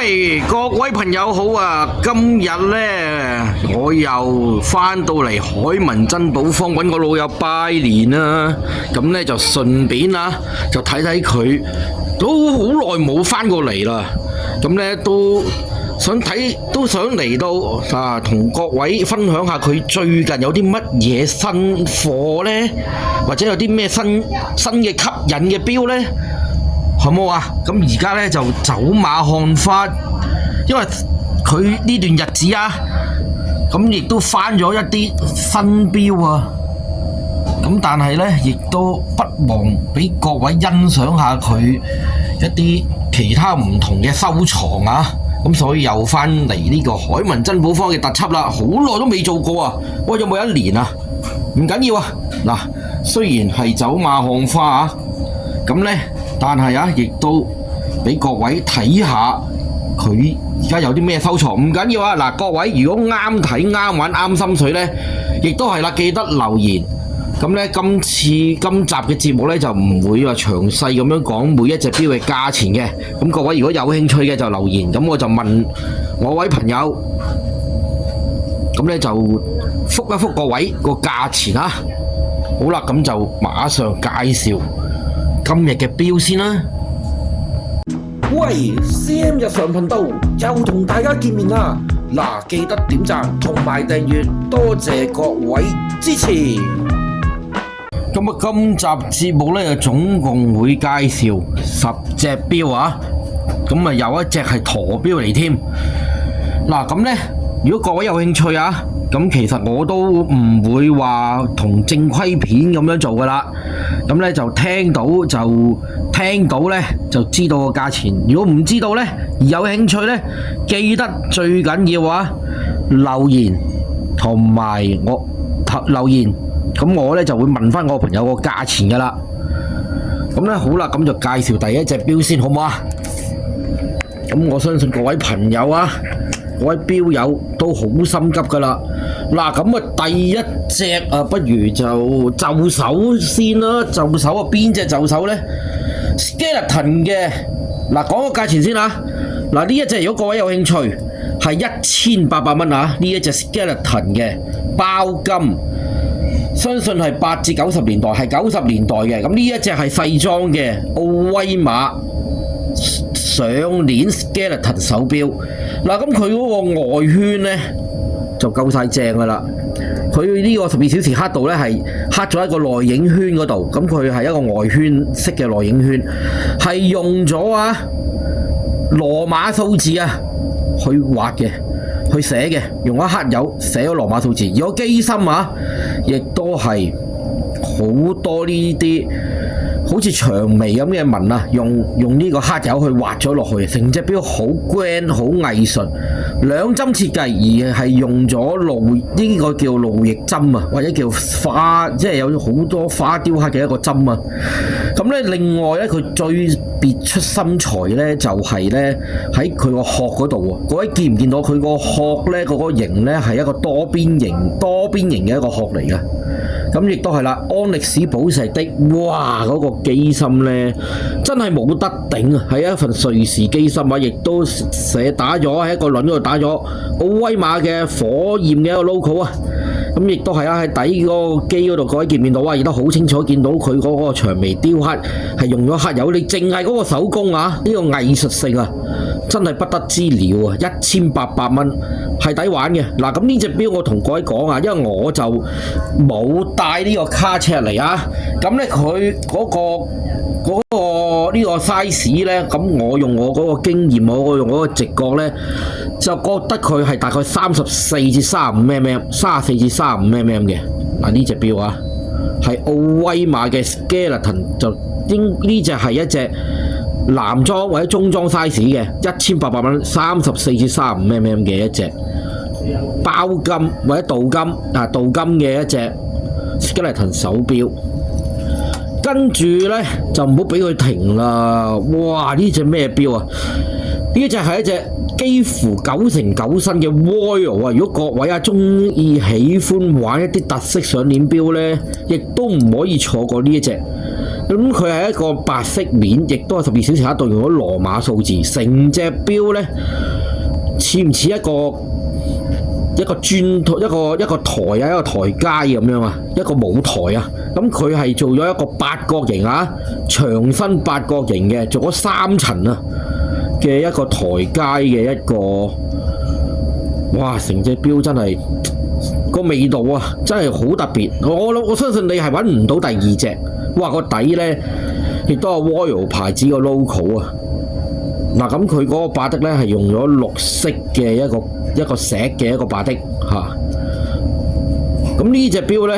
喂，各位朋友好啊！今日呢，我又翻到嚟海文珍寶坊揾我老友拜年啦。咁呢，就順便啊，就睇睇佢都好耐冇翻過嚟啦。咁呢，都想嚟到啊，同各位分享下佢最近有啲乜嘢新貨呢，或者有啲咩新嘅吸引嘅錶呢？好冇啊？咁而家呢，就走馬看花，因為佢呢段日子啊，咁亦都翻咗一啲新錶啊。咁但係呢，亦都不忘俾各位欣賞下佢一啲其他唔同嘅收藏啊。咁所以又翻嚟呢個海文珍寶坊嘅特輯啦，好耐都未做過啊！喂，有冇一年啊？唔緊要啊！嗱，雖然係走馬看花啊，咁呢。但係啊，亦都俾各位睇下佢而家有啲咩收藏，唔緊要啊！嗱，各位如果啱睇、啱玩、啱心水呢，亦都係啦，記得留言。咁呢，今集嘅節目呢，就唔會話詳細咁樣講每一隻錶嘅價錢嘅。咁各位如果有興趣嘅就留言，咁我就問我位朋友，咁呢就覆一覆各位個價錢啊。好啦，咁就馬上介紹今日嘅錶先啦。喂，CM 日常頻道又同大家見面啦！嗱，記得點讚同埋訂閱，多謝各位支持。咁啊，今集節目呢，總共會介紹10隻錶啊。咁啊，有一隻係陀錶嚟添。嗱，咁呢，如果各位有興趣啊，咁其實我都唔會話同正規片咁樣做噶啦。咁呢就聽到呢就知道個價錢。如果唔知道呢，而有興趣呢，記得最緊要啊留言同埋我留言，咁我呢就會問翻我朋友個價錢噶啦。咁呢好啦，咁就介紹第一隻錶先，好唔好啊？咁我相信各位朋友啊，各位錶友都好心急噶啦。嗱，咁啊第一隻啊，不如就就手先啦。就手啊，邊隻就手呢？ Skeleton 嘅。嗱，講個價錢先啊。嗱，呢一隻如果各位有興趣，係1800蚊啊。呢一隻 Skeleton 嘅包金，相信係8至90年代，係90年代嘅。咁呢一隻係細裝嘅奧威馬上鏈 Skeleton 手錶。嗱，咁佢嗰個外圈呢，就夠晒正噶啦。佢呢個12小時刻度呢，係刻咗一個內影圈嗰度，咁佢係一個外圈式嘅內影圈，係用咗啊羅馬數字啊去畫嘅，去寫嘅，用一黑油寫咗羅馬數字。而個機芯啊，亦都係好多呢啲好似薔薇咁嘅紋啊，用呢個黑油去畫咗落去，成隻錶好 grand 好藝術，兩針設計，而係用咗呢個叫路易針啊，或者叫花，即係有好多花雕刻嘅一個針啊。咁呢，另外呢，佢最別出心裁呢，就係呢喺佢個殼嗰度喎。各位見唔見到佢個殼呢？嗰個形呢，係一個多邊形嘅一個殼嚟嘅。咁亦都係啦，安力士寶石的，哇！嗰個機芯呢，真係冇得頂啊！係一份瑞士機芯啊，亦都打咗喺一個輪嗰度打咗奧威馬嘅火焰嘅一個 logo 啊！咁亦都係啊，喺底嗰個機嗰度，各位見唔見到啊？亦都好清楚見到佢嗰個薔薇雕刻係用咗黑油，你淨係嗰個手工啊，呢個藝術性啊，真係不得之了啊！1800蚊係抵玩嘅。嗱，咁呢隻錶我同各位講啊，因為我就冇帶呢個卡尺嚟啊，咁呢，佢呢個 size 呢，咁我用我嗰個經驗，我用嗰個直覺呢，就覺得佢係大概34至35 mm 嘅。嗱，呢隻錶啊，係奧威馬嘅 Skeleton， 就呢隻係一隻男裝或者中裝 size 嘅，1800蚊34至35 mm 嘅一隻包金或者鍍金嘅一隻 Skeleton 手錶。跟住呢，就唔好俾佢停啦！哇！呢隻咩錶啊？呢隻係一隻幾乎9成9新嘅 Royal 啊！如果各位中意喜歡玩一啲特色上鏈錶呢，亦都唔可以錯過呢一隻。咁佢係一個白色面，亦都係12小時刻度用咗羅馬數字，成隻錶咧似唔似一個台啊，一個台階咁樣啊，一個舞台啊？咁佢係做咗一個八角形啊，長身八角形嘅，做咗3層啊嘅一個台階嘅一個，哇！成隻錶真係個味道啊，真係好特別。我相信你係揾唔到第二隻。哇！個底呢，亦都係 Royal 牌子個 logo 啊。嗱，咁佢嗰個巴的呢係用咗綠色嘅一個石嘅一個巴的嚇。咁呢隻錶呢，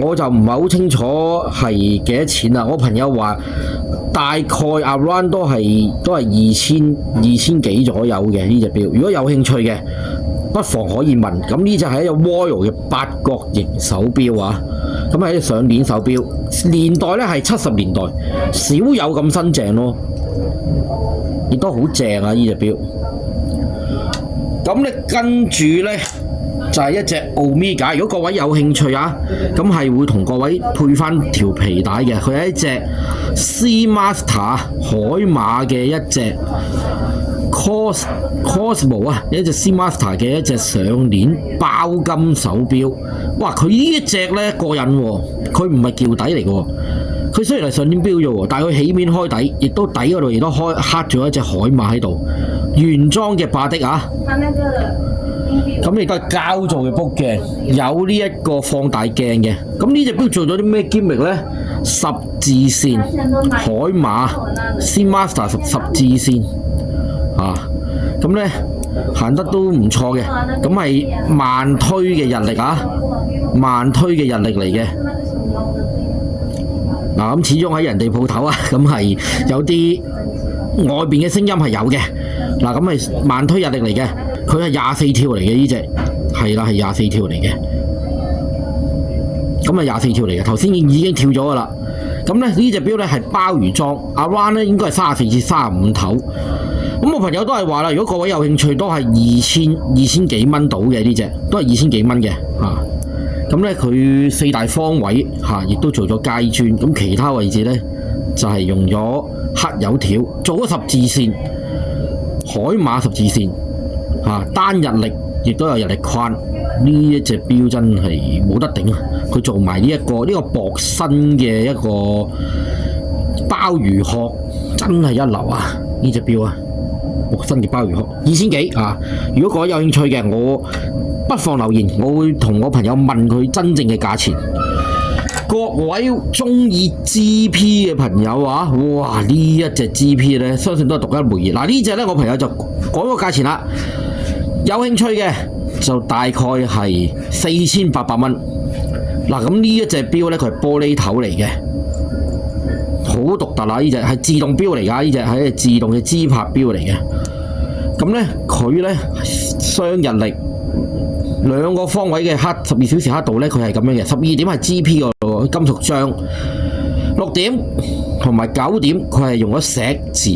我就唔係好清楚係幾多錢啦。我朋友話大概 around 都係2000幾左右嘅呢隻錶。如果有興趣嘅，不妨可以問。咁呢隻係一個 Royal 嘅八角形手錶啊。咁係一隻上鏈手錶，年代咧係70年代，少有咁新淨咯，亦都好正啊！呢隻錶。咁咧跟住咧就係一隻 Omega。如果各位有興趣啊，咁係會同各位配翻條皮帶嘅。佢係一隻 Seamaster 海馬嘅一隻 Cosmo 啊，一隻 Seamaster 嘅一隻上鏈包金手錶。哇！佢呢一隻咧過癮喎，佢唔係撬底嚟嘅喎。佢雖然係上鏈錶啫喎，但係佢起面開底，亦都底嗰度亦都刻咗一隻海馬喺度，原裝嘅巴的啊。咁亦都係膠做嘅卜鏡，有呢一個放大鏡嘅。咁呢隻錶做咗啲咩 gimmick 咧？十字線海馬 Seamaster 十字線啊，咁咧行得都唔錯嘅。咁係慢推嘅日曆啊，慢推嘅日曆嚟嘅。嗱，咁始終喺人哋鋪頭啊，咁係有啲外邊嘅聲音係有嘅。嗱，咁係慢推日曆嚟嘅，佢係24跳嚟嘅呢隻，係啦，係24跳嚟嘅。咁係24跳嚟嘅，頭先已經跳咗噶啦。咁咧呢隻錶咧係鮑魚裝，around咧應該係34至35頭。咁我朋友都係話啦，如果各位有興趣，都係2000幾蚊到嘅呢隻，都係2000幾蚊嘅嚇。咁咧佢4大方位嚇，亦都做咗階磚。咁其他位置咧就係用咗黑油條，做咗十字線，海馬十字線嚇，單日曆亦都有日曆框。呢一隻錶真係冇得頂啊！佢做埋呢個薄身嘅一個鮑魚殼，真係一流啊！呢隻錶啊，薄身嘅鮑魚殼2000幾啊！如果各位有興趣嘅，我不妨留言，我會同我朋友問佢真正嘅價錢。各位中意 GP 嘅朋友啊，哇！呢一隻 GP 咧，相信都係獨一無二。嗱，呢隻咧，我朋友就講個價錢啦。有興趣嘅就大概係4800蚊。嗱，咁呢一隻錶咧，佢係玻璃頭嚟嘅，好獨特啊！呢隻係自動錶嚟㗎，呢隻係一隻自動嘅芝柏錶嚟嘅。咁咧，佢咧雙日曆，兩個方位嘅12小時刻度咧，佢係咁樣嘅。12點係 GP 個金屬章，6點同埋9點佢係用咗石字，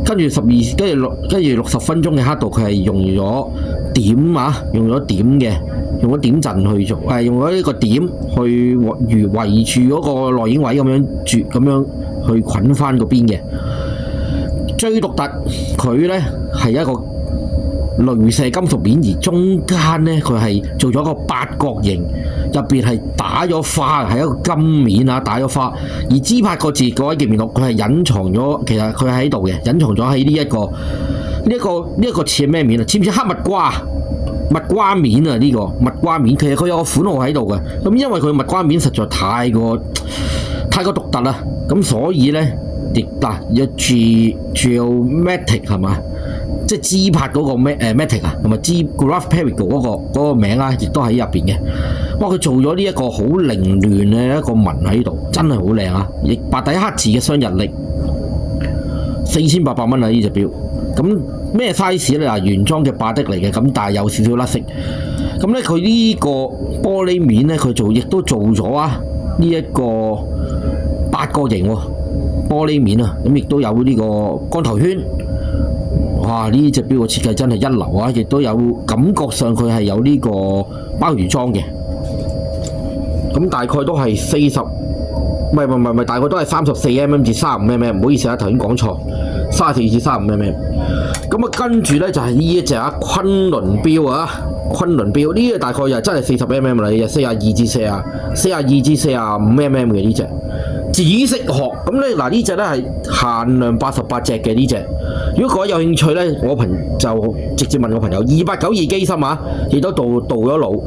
跟住60分鐘嘅刻度佢係用咗點啊，用咗點嘅，用咗點陣去做，用咗呢個點去圍住嗰個內影位咁樣去捆翻個邊嘅。最獨特佢咧係一個鐳射金屬面，而中間咧佢係做咗個八角形，入邊係打咗花，係一個金面啊，打咗花。而芝柏個字各位記唔記到？佢係隱藏咗，其實佢係喺度嘅，隱藏咗喺呢一個似咩面啊？似唔似黑蜜瓜？蜜瓜面啊！呢個蜜瓜面，其實佢有個款號喺度嘅。咁因為佢蜜瓜面實在太過獨特啦，咁所以咧亦有 Geomatic 係嘛？即係芝柏嗰個Matic 啊，同埋Graph Perigo 嗰個名啊，亦都喺入邊嘅。哇！佢做咗呢一個好凌亂嘅一個紋喺度，真係好靚啊！亦白底黑字嘅雙日曆，4800蚊啊！呢隻錶咁咩 size 咧？原裝嘅巴的嚟嘅，咁但係有少少甩色。咁咧佢呢個玻璃面咧，佢亦都做咗啊！呢一個八角形玻璃面啊，咁亦都有呢個光頭圈。哇！呢隻錶嘅設計真係一流啊！亦都有感覺上佢係有呢個鮑魚裝嘅。咁大概都係唔係，大概都係34mm 至35mm，唔好意思啊，頭先講錯，34至35mm。咁啊，跟住咧就係呢一隻啊，昆侖標啊，昆侖標呢個大概又真係40mm 啦，又42至45mm 嘅呢隻。紫色殼咁咧，嗱呢隻咧係限量88隻嘅呢隻。如果各位有興趣咧，我就直接問我朋友2892機芯啊，亦都盜咗路。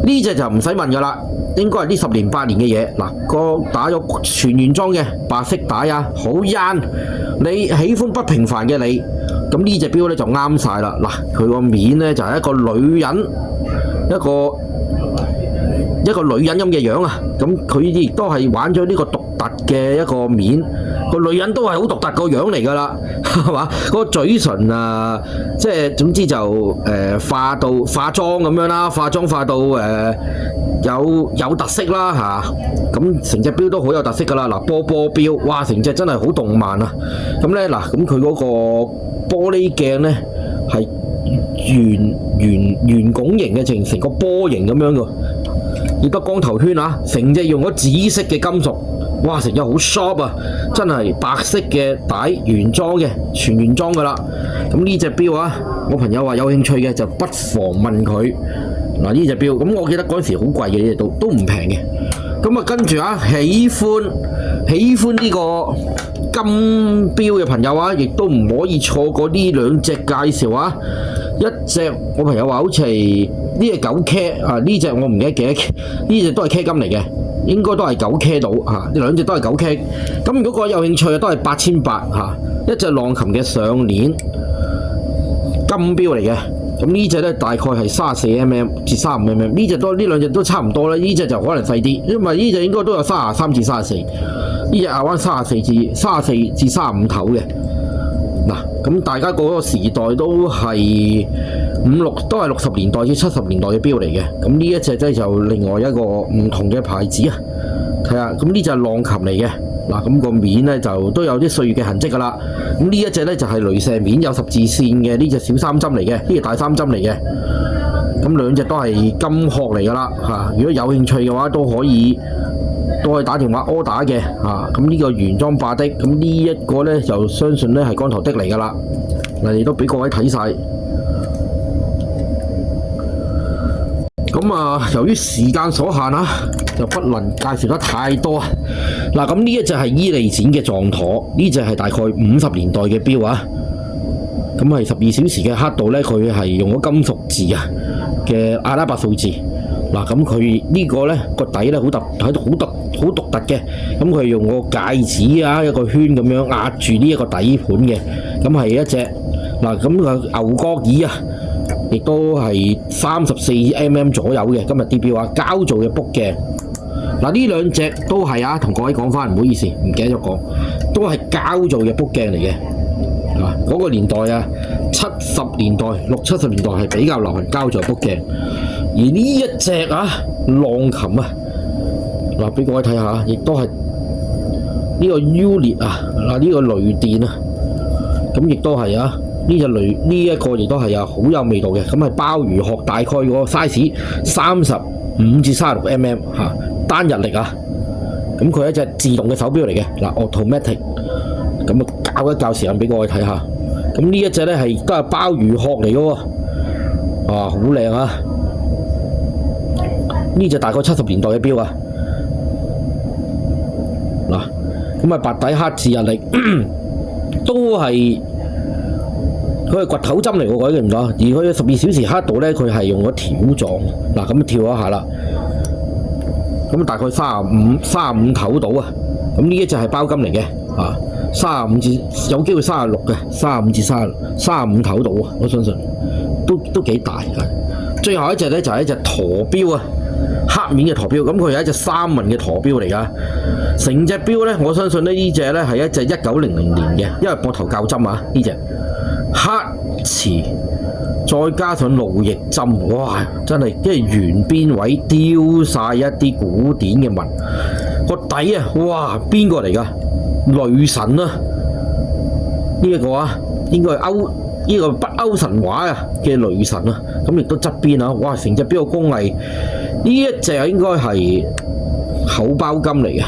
呢隻就唔使問噶啦，應該係呢10年8年嘅嘢。嗱，個打咗全原裝嘅白色帶啊，好 young。你喜歡不平凡嘅你，咁呢隻錶咧就啱晒啦。嗱，佢個面咧就係一個女人，一個女人咁嘅樣啊。咁佢亦都係玩咗呢個獨特嘅一個面。個女人都係好獨特個樣嚟㗎啦，係嘛？個嘴唇啊，即係總之就化妝咁樣啦，化到有特色啦嚇。咁成隻錶都好有特色㗎啦。嗱，波錶，哇，成隻真係好動漫啊。咁咧嗱，咁佢嗰個玻璃鏡咧係圓拱形嘅，成個波形咁樣㗎，亦都光頭圈啊，成隻用咗紫色嘅金屬。哇！成隻好 sharp 啊，真係白色嘅帶原裝嘅，全原裝噶啦。咁呢隻錶啊，我朋友話有興趣嘅就不妨問佢。嗱，呢隻錶，咁我記得嗰陣時好貴嘅，呢隻都唔平嘅。咁啊，跟住啊，喜歡呢個金錶嘅朋友啊，亦都唔可以錯過呢兩隻介紹啊。一隻我朋友話好似係呢隻9K啊，呢隻我唔記得幾多，呢隻都係 K 金嚟嘅。應該都係9K 到嚇，呢兩隻都係9K。咁如果各位有興趣嘅，都係8800嚇，一隻浪琴嘅上鏈金錶嚟嘅。咁呢隻咧大概係34mm至35mm，呢兩隻都差唔多啦。呢隻就可能細啲，因為呢隻應該都有33至34，呢隻亞灣34至35頭嘅。嗱，咁大家嗰個時代都係都係60年代至70年代嘅錶嚟嘅。咁呢一隻咧就另外一個唔同嘅牌子啊。睇下，咁呢隻係浪琴嚟嘅。嗱，咁個面咧就都有啲歲月嘅痕跡噶啦。咁呢一隻咧就係雷射面，有十字線嘅，呢隻小3針嚟嘅，呢隻大3針嚟嘅。咁兩隻都係金殼嚟噶啦嚇。如果有興趣嘅話，都可以打電話 order 嘅嚇。咁呢個原裝霸的，咁呢一個咧就相信咧係光頭的嚟噶啦。嗱，亦都俾各位睇晒。咁啊，由於時間所限啊，就不能介紹得太多啊。嗱，咁呢一隻係伊利展嘅撞舵，呢隻係大概50年代嘅錶啊。咁係12小時嘅刻度咧，佢係用咗金屬字啊嘅阿拉伯數字。嗱，咁佢呢個咧個底咧好獨特嘅。咁佢用個戒指啊一個圈咁樣壓住呢一個底盤嘅。咁係一隻嗱，咁個牛角耳啊，亦都係34mm 左右嘅。今日啲錶啊，膠做嘅卜鏡。嗱，呢兩隻都係啊，同各位講翻，唔好意思，唔記得咗講，都係膠做嘅卜鏡嚟嘅。嗰個年代啊，60年代係比較流行膠做卜鏡。而呢一隻啊浪琴啊，嗱，俾各位睇下，亦都係呢個 Unit 啊，嗱，呢個雷電啊，咁亦都係啊。呢一個亦都係好有味道嘅。咁係鮑魚殼，大概個 size 35至36mm 嚇，單日力啊。咁佢係一隻自動嘅手錶嚟嘅，嗱 automatic。咁啊，較一較時間俾各位睇下。咁呢一隻咧都係鮑魚殼嚟嘅喎，啊，好靚啊！呢隻大概70年代嘅錶啊。嗱，咁啊白底黑字日曆都係。佢係掘頭針嚟喎，各位記唔記得？而佢12小時刻度咧，佢係用咗條狀。嗱，咁跳一下啦，咁大概35頭到啊。咁呢一隻係包金嚟嘅，啊，35至有機會36嘅，35至35頭到啊，我相信都幾大啊。最後一隻咧就係一隻駝錶啊，黑面嘅駝錶。咁佢係一隻3紋嘅駝錶嚟㗎。成隻錶咧，我相信呢隻咧係一隻1900年嘅，因為膊頭較針啊，呢隻。黑瓷再加上路易針，哇！真係即係圓邊位雕晒一啲古典嘅紋，個底啊，哇！邊個嚟㗎？雷神啊！呢一個啊，應該係北歐神話啊嘅雷神啊，咁亦都側邊啊，哇！成隻錶嘅工藝，呢一隻應該係厚包金嚟嘅。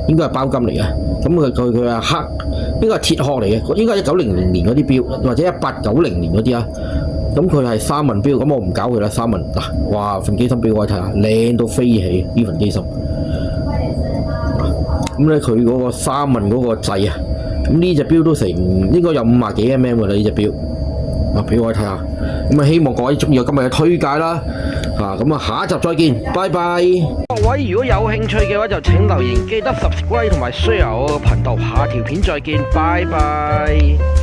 應該係包金嚟嘅。咁佢係黑，應該係鐵殼嚟嘅，應該係1900年嗰啲錶，或者1890年嗰啲啊。咁佢係三文錶，咁我唔搞佢啦。三文嗱，哇份機芯錶我睇下，靚到飛起呢份機芯。咁咧佢嗰個三文嗰個掣啊，咁呢隻錶都成應該有50幾 mm 㗎啦呢隻錶。俾我睇下。咁啊希望各位中意我今日嘅推介啦。咁啊下一集再見，拜拜。各位如果有興趣嘅話，就請留言，記得 subscribe 同埋 share 我個頻道。下條片再見，拜拜。